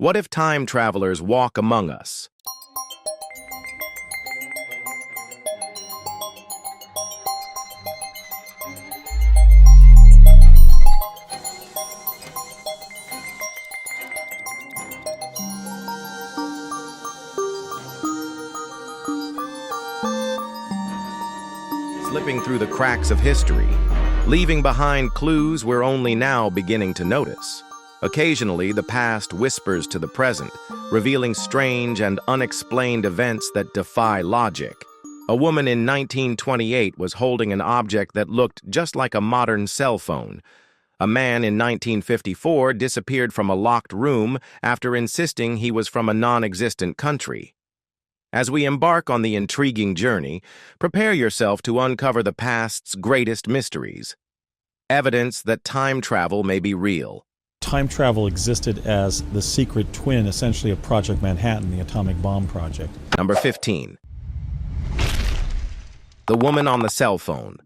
What if time travelers walk among us? Slipping through the cracks of history, leaving behind clues we're only now beginning to notice. Occasionally, the past whispers to the present, revealing strange and unexplained events that defy logic. A woman in 1928 was holding an object that looked just like a modern cell phone. A man in 1954 disappeared from a locked room after insisting he was from a non-existent country. As we embark on the intriguing journey, prepare yourself to uncover the past's greatest mysteries. Evidence that time travel may be real. Time travel existed as the secret twin, essentially, of Project Manhattan, the atomic bomb project. Number 15. The woman on the cell phone.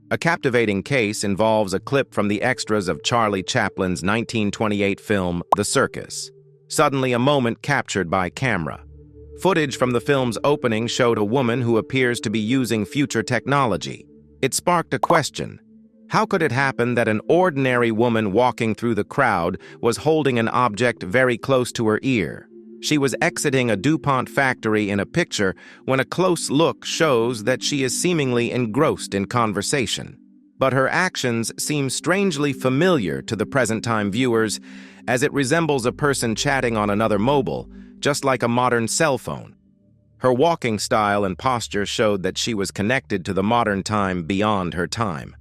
A captivating case involves a clip from the extras of Charlie Chaplin's 1928 film, The Circus. Suddenly, a moment captured by camera. Footage from the film's opening showed a woman who appears to be using future technology. It sparked a question. How could it happen that an ordinary woman walking through the crowd was holding an object very close to her ear? She was exiting a DuPont factory in a picture when a close look shows that she is seemingly engrossed in conversation. But her actions seem strangely familiar to the present-time viewers, as it resembles a person chatting on another mobile, just like a modern cell phone. Her walking style and posture showed that she was connected to the modern time beyond her time.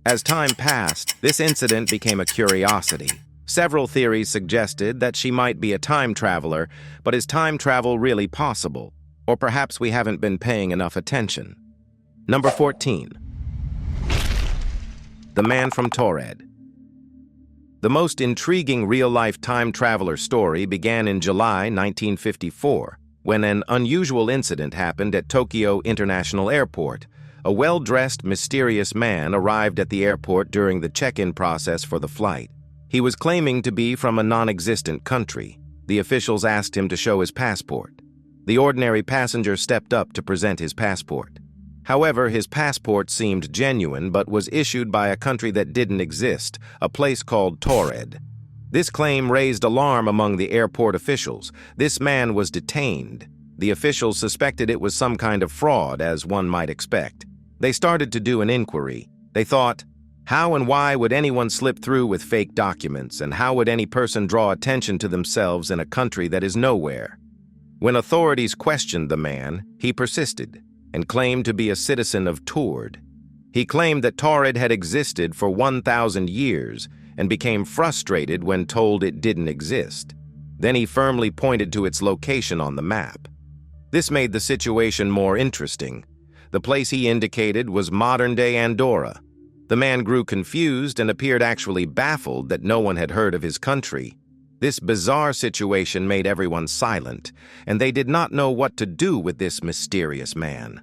As time passed, this incident became a curiosity. Several theories suggested that she might be a time traveler, but is time travel really possible? Or perhaps we haven't been paying enough attention. Number 14. The Man from Torred. The most intriguing real-life time traveler story began in July 1954, when an unusual incident happened at Tokyo International Airport. A well-dressed, mysterious man arrived at the airport during the check-in process for the flight. He was claiming to be from a non-existent country. The officials asked him to show his passport. The ordinary passenger stepped up to present his passport. However, his passport seemed genuine but was issued by a country that didn't exist, a place called Torred. This claim raised alarm among the airport officials. This man was detained. The officials suspected it was some kind of fraud, as one might expect. They started to do an inquiry. They thought, how and why would anyone slip through with fake documents, and how would any person draw attention to themselves in a country that is nowhere? When authorities questioned the man, he persisted and claimed to be a citizen of Torred. He claimed that Torred had existed for 1,000 years and became frustrated when told it didn't exist. Then he firmly pointed to its location on the map. This made the situation more interesting. The place he indicated was modern-day Andorra. The man grew confused and appeared actually baffled that no one had heard of his country. This bizarre situation made everyone silent, and they did not know what to do with this mysterious man.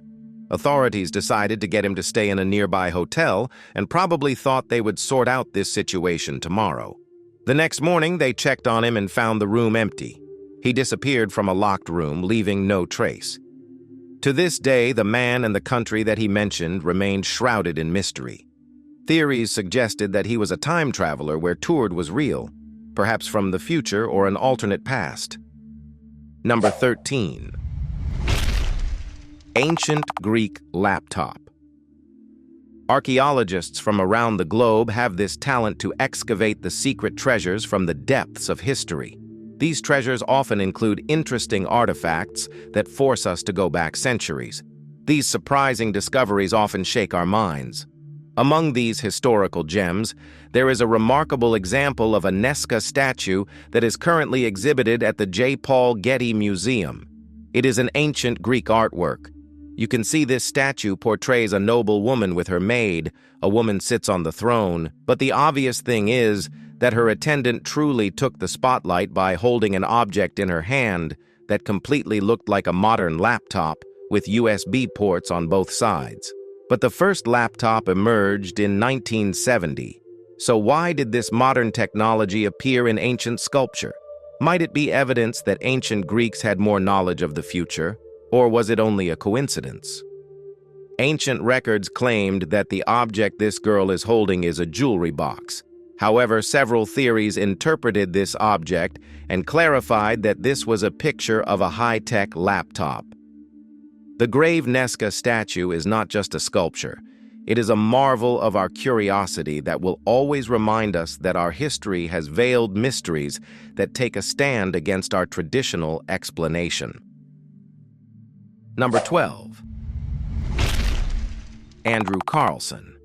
Authorities decided to get him to stay in a nearby hotel and probably thought they would sort out this situation tomorrow. The next morning, they checked on him and found the room empty. He disappeared from a locked room, leaving no trace. To this day, the man and the country that he mentioned remained shrouded in mystery. Theories suggested that he was a time traveler where Torred was real, perhaps from the future or an alternate past. Number 13. Ancient Greek laptop. Archaeologists from around the globe have this talent to excavate the secret treasures from the depths of history. These treasures often include interesting artifacts that force us to go back centuries. These surprising discoveries often shake our minds. Among these historical gems, there is a remarkable example of a Nazca statue that is currently exhibited at the J. Paul Getty Museum. It is an ancient Greek artwork. You can see this statue portrays a noble woman with her maid. A woman sits on the throne, but the obvious thing is that her attendant truly took the spotlight by holding an object in her hand that completely looked like a modern laptop with USB ports on both sides. But the first laptop emerged in 1970. So why did this modern technology appear in ancient sculpture? Might it be evidence that ancient Greeks had more knowledge of the future, or was it only a coincidence? Ancient records claimed that the object this girl is holding is a jewelry box. However, several theories interpreted this object and clarified that this was a picture of a high-tech laptop. The grave Nazca statue is not just a sculpture. It is a marvel of our curiosity that will always remind us that our history has veiled mysteries that take a stand against our traditional explanation. Number 12. Andrew Carlson.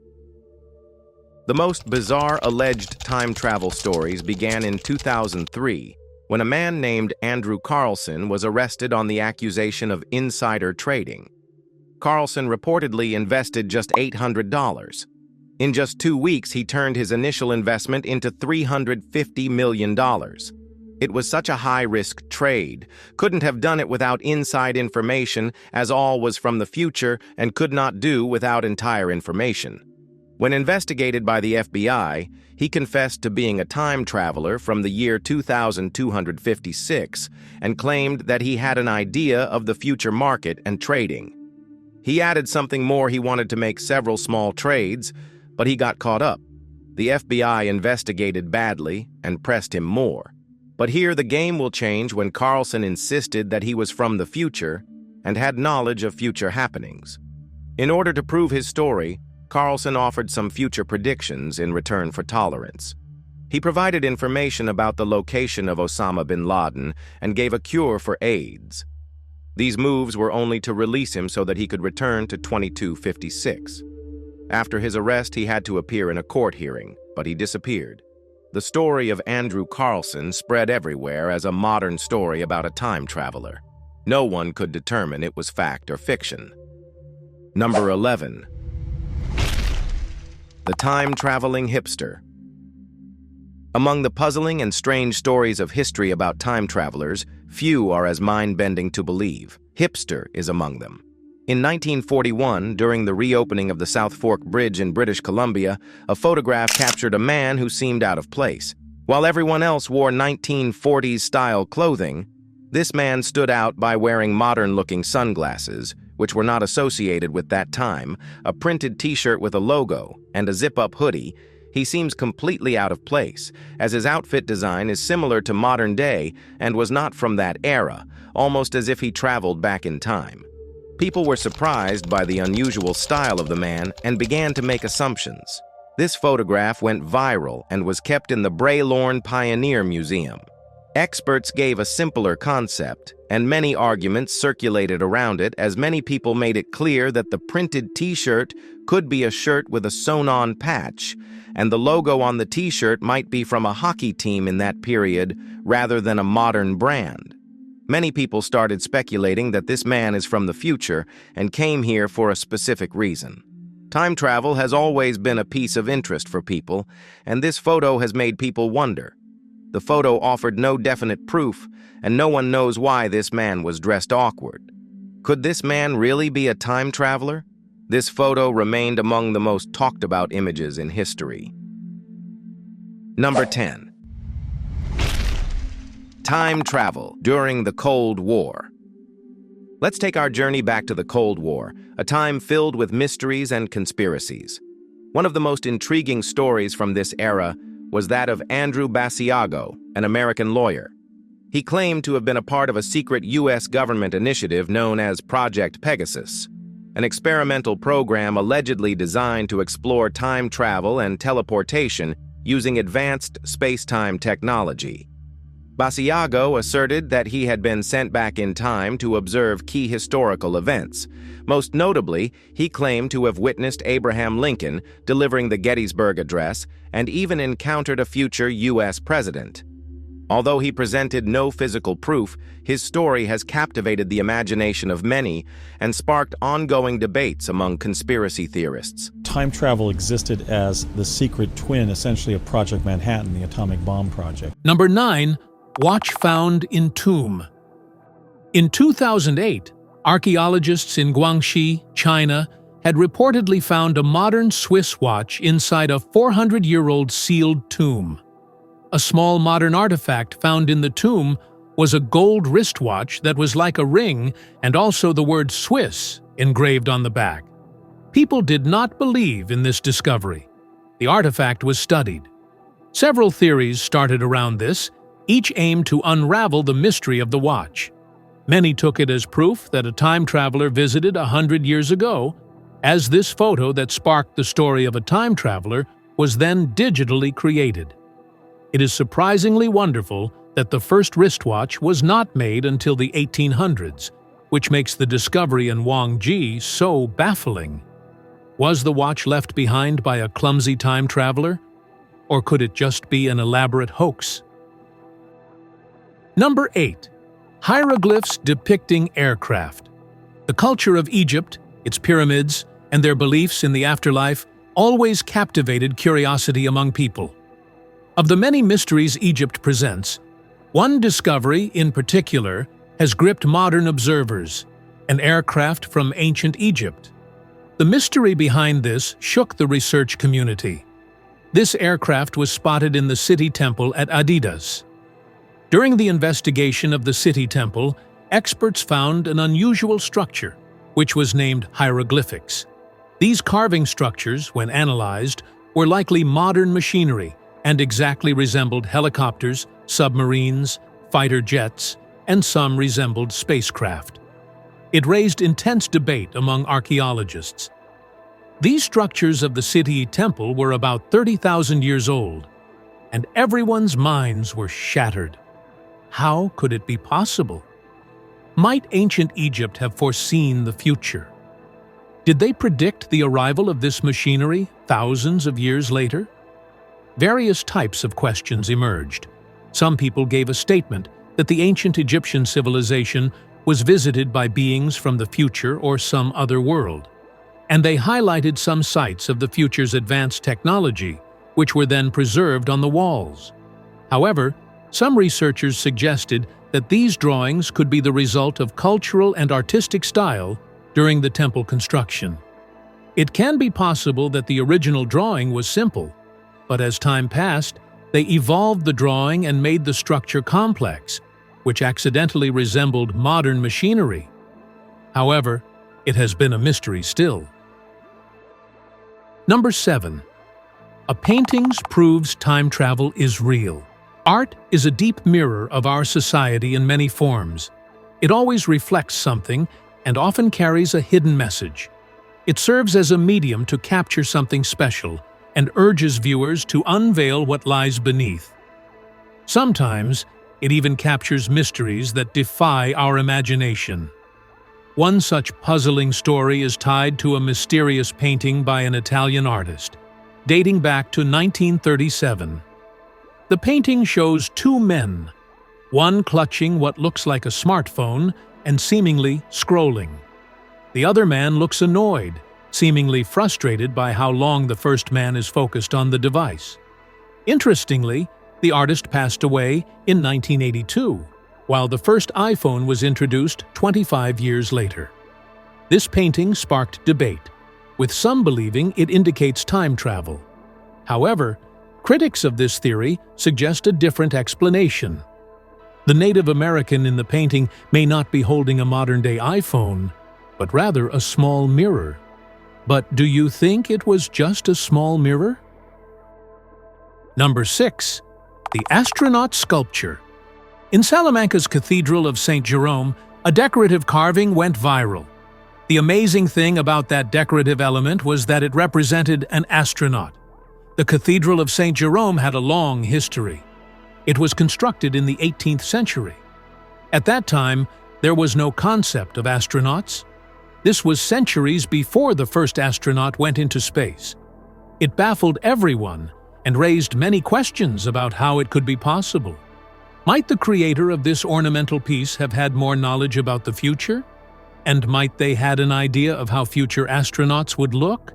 The most bizarre alleged time travel stories began in 2003, when a man named Andrew Carlson was arrested on the accusation of insider trading. Carlson reportedly invested just $800. In just 2 weeks, he turned his initial investment into $350 million. It was such a high-risk trade, couldn't have done it without inside information, as all was from the future and could not do without entire information. When investigated by the FBI, he confessed to being a time traveler from the year 2256 and claimed that he had an idea of the future market and trading. He added something more: he wanted to make several small trades, but he got caught up. The FBI investigated badly and pressed him more. But here the game will change when Carlson insisted that he was from the future and had knowledge of future happenings. In order to prove his story, Carlson offered some future predictions in return for tolerance. He provided information about the location of Osama bin Laden and gave a cure for AIDS. These moves were only to release him so that he could return to 2256. After his arrest, he had to appear in a court hearing, but he disappeared. The story of Andrew Carlson spread everywhere as a modern story about a time traveler. No one could determine it was fact or fiction. Number 11. The time-traveling hipster. Among the puzzling and strange stories of history about time travelers, few are as mind-bending to believe. Hipster is among them. In 1941, during the reopening of the South Fork Bridge in British Columbia, a photograph captured a man who seemed out of place. While everyone else wore 1940s-style clothing, this man stood out by wearing modern-looking sunglasses, which were not associated with that time, a printed t-shirt with a logo, and a zip-up hoodie. He seems completely out of place, as his outfit design is similar to modern day and was not from that era, almost as if he traveled back in time. People were surprised by the unusual style of the man and began to make assumptions. This photograph went viral and was kept in the Braylorne Pioneer Museum. Experts gave a simpler concept, and many arguments circulated around it, as many people made it clear that the printed t-shirt could be a shirt with a sewn-on patch, and the logo on the t-shirt might be from a hockey team in that period rather than a modern brand. Many people started speculating that this man is from the future and came here for a specific reason. Time travel has always been a piece of interest for people, and this photo has made people wonder. The photo offered no definite proof, and no one knows why this man was dressed awkward. Could this man really be a time traveler? This photo remained among the most talked about images in history. Number 10. Time travel during the Cold War. Let's take our journey back to the Cold War, a time filled with mysteries and conspiracies. One of the most intriguing stories from this era was that of Andrew Basiago, an American lawyer. He claimed to have been a part of a secret U.S. government initiative known as Project Pegasus, an experimental program allegedly designed to explore time travel and teleportation using advanced space-time technology. Basiago asserted that he had been sent back in time to observe key historical events. Most notably, he claimed to have witnessed Abraham Lincoln delivering the Gettysburg Address and even encountered a future U.S. president. Although he presented no physical proof, his story has captivated the imagination of many and sparked ongoing debates among conspiracy theorists. Time travel existed as the secret twin, essentially, of Project Manhattan, the atomic bomb project. Number 9. Watch found in tomb. In 2008, archaeologists in Guangxi, China, had reportedly found a modern Swiss watch inside a 400-year-old sealed tomb. A small modern artifact found in the tomb was a gold wristwatch that was like a ring and also the word Swiss engraved on the back. People did not believe in this discovery. The artifact was studied. Several theories started around this, each aimed to unravel the mystery of the watch. Many took it as proof that a time traveler visited 100 years ago, as this photo that sparked the story of a time traveler was then digitally created. It is surprisingly wonderful that the first wristwatch was not made until the 1800s, which makes the discovery in Wang Ji so baffling. Was the watch left behind by a clumsy time traveler? Or could it just be an elaborate hoax? Number 8. Hieroglyphs depicting aircraft. The culture of Egypt, its pyramids, and their beliefs in the afterlife always captivated curiosity among people. Of the many mysteries Egypt presents, one discovery in particular has gripped modern observers: an aircraft from ancient Egypt. The mystery behind this shook the research community. This aircraft was spotted in the city temple at Adidas. During the investigation of the city temple, experts found an unusual structure, which was named hieroglyphics. These carving structures, when analyzed, were likely modern machinery and exactly resembled helicopters, submarines, fighter jets, and some resembled spacecraft. It raised intense debate among archaeologists. These structures of the city temple were about 30,000 years old, and everyone's minds were shattered. How could it be possible? Might ancient Egypt have foreseen the future? Did they predict the arrival of this machinery thousands of years later? Various types of questions emerged. Some people gave a statement that the ancient Egyptian civilization was visited by beings from the future or some other world, and they highlighted some sites of the future's advanced technology, which were then preserved on the walls. However, some researchers suggested that these drawings could be the result of cultural and artistic style during the temple construction. It can be possible that the original drawing was simple, but as time passed, they evolved the drawing and made the structure complex, which accidentally resembled modern machinery. However, it has been a mystery still. Number 7. A painting's proves time travel is real. Art is a deep mirror of our society in many forms. It always reflects something and often carries a hidden message. It serves as a medium to capture something special and urges viewers to unveil what lies beneath. Sometimes, it even captures mysteries that defy our imagination. One such puzzling story is tied to a mysterious painting by an Italian artist, dating back to 1937. The painting shows two men, one clutching what looks like a smartphone and seemingly scrolling. The other man looks annoyed, seemingly frustrated by how long the first man is focused on the device. Interestingly, the artist passed away in 1982, while the first iPhone was introduced 25 years later. This painting sparked debate, with some believing it indicates time travel. However, critics of this theory suggest a different explanation. The Native American in the painting may not be holding a modern-day iPhone, but rather a small mirror. But do you think it was just a small mirror? Number 6. The astronaut sculpture. In Salamanca's Cathedral of St. Jerome, a decorative carving went viral. The amazing thing about that decorative element was that it represented an astronaut. The Cathedral of St. Jerome had a long history. It was constructed in the 18th century. At that time, there was no concept of astronauts. This was centuries before the first astronaut went into space. It baffled everyone and raised many questions about how it could be possible. Might the creator of this ornamental piece have had more knowledge about the future? And might they had an idea of how future astronauts would look?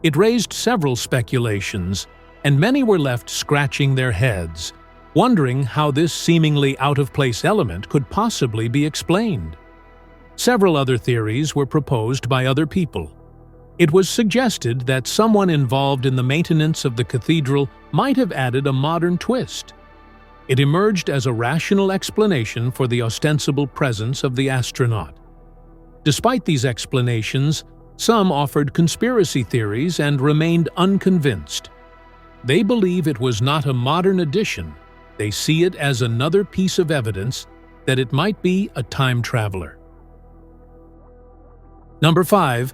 It raised several speculations, and many were left scratching their heads, wondering how this seemingly out-of-place element could possibly be explained. Several other theories were proposed by other people. It was suggested that someone involved in the maintenance of the cathedral might have added a modern twist. It emerged as a rational explanation for the ostensible presence of the astronaut. Despite these explanations, some offered conspiracy theories and remained unconvinced. They believe it was not a modern addition. They see it as another piece of evidence that it might be a time traveler. Number 5.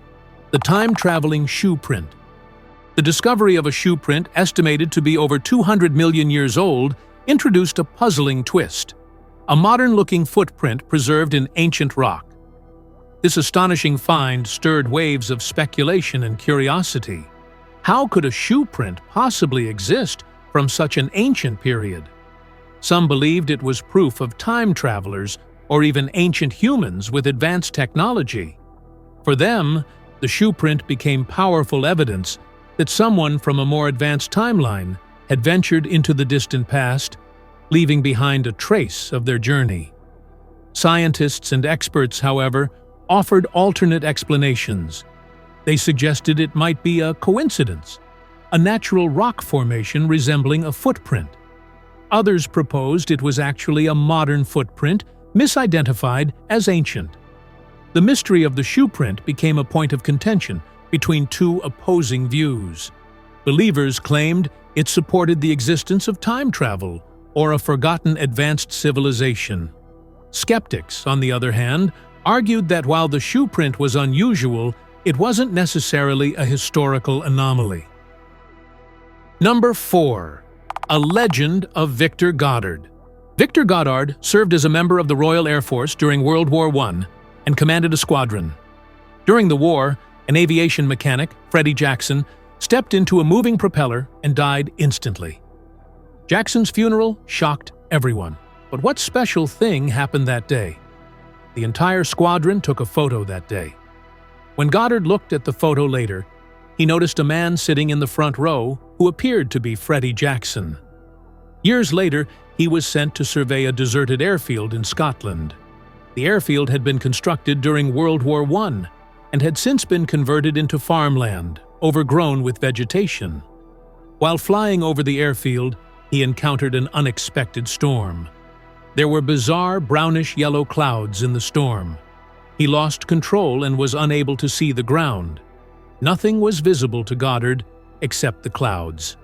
The time-traveling shoe print. The discovery of a shoe print estimated to be over 200 million years old introduced a puzzling twist: a modern-looking footprint preserved in ancient rock. This astonishing find stirred waves of speculation and curiosity. How could a shoe print possibly exist from such an ancient period? Some believed it was proof of time travelers or even ancient humans with advanced technology. For them, the shoe print became powerful evidence that someone from a more advanced timeline had ventured into the distant past, leaving behind a trace of their journey. Scientists and experts, however, offered alternate explanations. They suggested it might be a coincidence, a natural rock formation resembling a footprint. Others proposed it was actually a modern footprint, misidentified as ancient. The mystery of the shoe print became a point of contention between two opposing views. Believers claimed it supported the existence of time travel or a forgotten advanced civilization. Skeptics, on the other hand, argued that while the shoe print was unusual, it wasn't necessarily a historical anomaly. Number 4. A legend of Victor Goddard. Victor Goddard served as a member of the Royal Air Force during World War I and commanded a squadron. During the war, an aviation mechanic, Freddie Jackson, stepped into a moving propeller and died instantly. Jackson's funeral shocked everyone. But what special thing happened that day? The entire squadron took a photo that day. When Goddard looked at the photo later, he noticed a man sitting in the front row who appeared to be Freddie Jackson. Years later, he was sent to survey a deserted airfield in Scotland. The airfield had been constructed during World War I and had since been converted into farmland, overgrown with vegetation. While flying over the airfield, he encountered an unexpected storm. There were bizarre brownish-yellow clouds in the storm. He lost control and was unable to see the ground. Nothing was visible to Goddard except the clouds.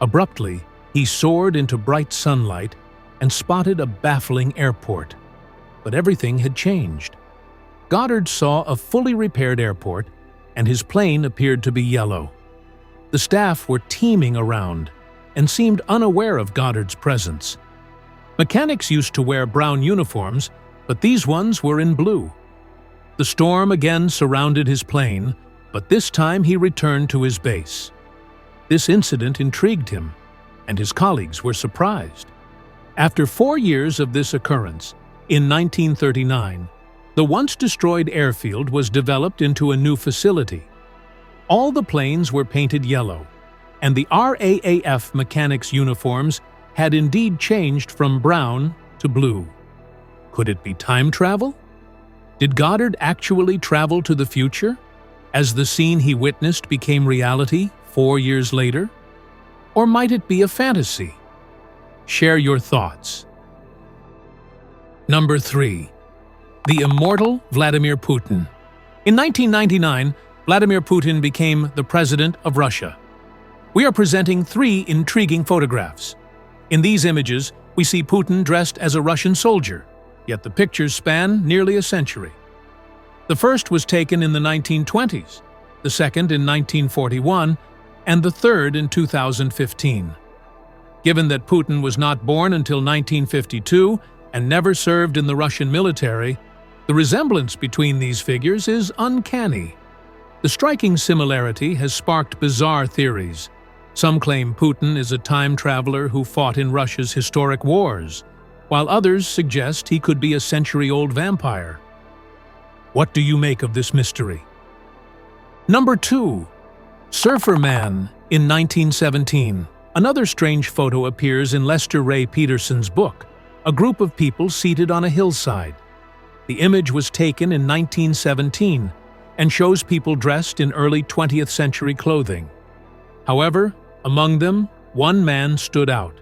Abruptly, he soared into bright sunlight and spotted a baffling airport. But everything had changed. Goddard saw a fully repaired airport, and his plane appeared to be yellow. The staff were teeming around and seemed unaware of Goddard's presence. Mechanics used to wear brown uniforms, but these ones were in blue. The storm again surrounded his plane, but this time he returned to his base. This incident intrigued him, and his colleagues were surprised. After 4 years of this occurrence, in 1939, the once-destroyed airfield was developed into a new facility. All the planes were painted yellow, and the RAAF mechanics' uniforms had indeed changed from brown to blue. Could it be time travel? Did Goddard actually travel to the future, as the scene he witnessed became reality 4 years later? Or might it be a fantasy? Share your thoughts. Number 3. The immortal Vladimir Putin. In 1999, Vladimir Putin became the president of Russia. We are presenting 3 intriguing photographs. In these images, we see Putin dressed as a Russian soldier, yet the pictures span nearly a century. The first was taken in the 1920s, the second in 1941, and the third in 2015. Given that Putin was not born until 1952 and never served in the Russian military, the resemblance between these figures is uncanny. The striking similarity has sparked bizarre theories. Some claim Putin is a time traveler who fought in Russia's historic wars, while others suggest he could be a century-old vampire. What do you make of this mystery? Number 2. Surfer Man in 1917. Another strange photo appears in Lester Ray Peterson's book, a group of people seated on a hillside. The image was taken in 1917 and shows people dressed in early 20th century clothing. However, among them, one man stood out.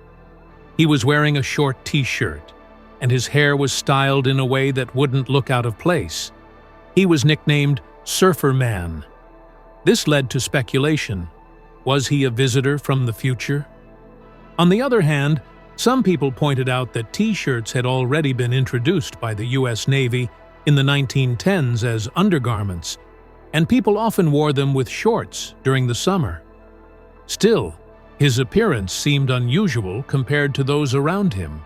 He was wearing a short t-shirt, and his hair was styled in a way that wouldn't look out of place. He was nicknamed Surfer Man. This led to speculation. Was he a visitor from the future? On the other hand, some people pointed out that t-shirts had already been introduced by the U.S. Navy in the 1910s as undergarments, and people often wore them with shorts during the summer. Still, his appearance seemed unusual compared to those around him.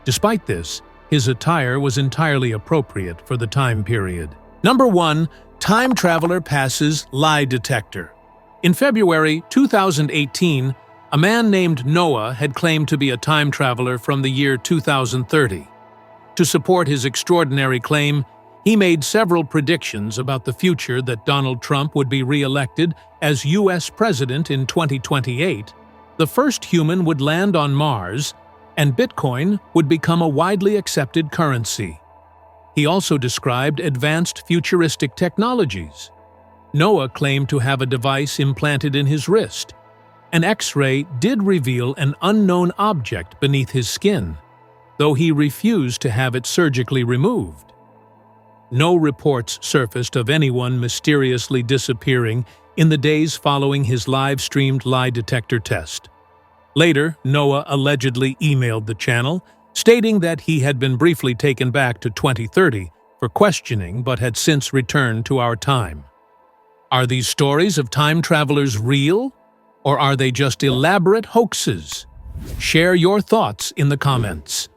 Despite this, his attire was entirely appropriate for the time period. Number 1. Time traveler passes lie detector. In February 2018, a man named Noah had claimed to be a time traveler from the year 2030. To support his extraordinary claim, he made several predictions about the future: that Donald Trump would be re-elected as U.S. president in 2028, the first human would land on Mars, and Bitcoin would become a widely accepted currency. He also described advanced futuristic technologies. Noah claimed to have a device implanted in his wrist. An X-ray did reveal an unknown object beneath his skin, though he refused to have it surgically removed. No reports surfaced of anyone mysteriously disappearing in the days following his live-streamed lie detector test. Later, Noah allegedly emailed the channel, stating that he had been briefly taken back to 2030 for questioning but had since returned to our time. Are these stories of time travelers real, or are they just elaborate hoaxes? Share your thoughts in the comments.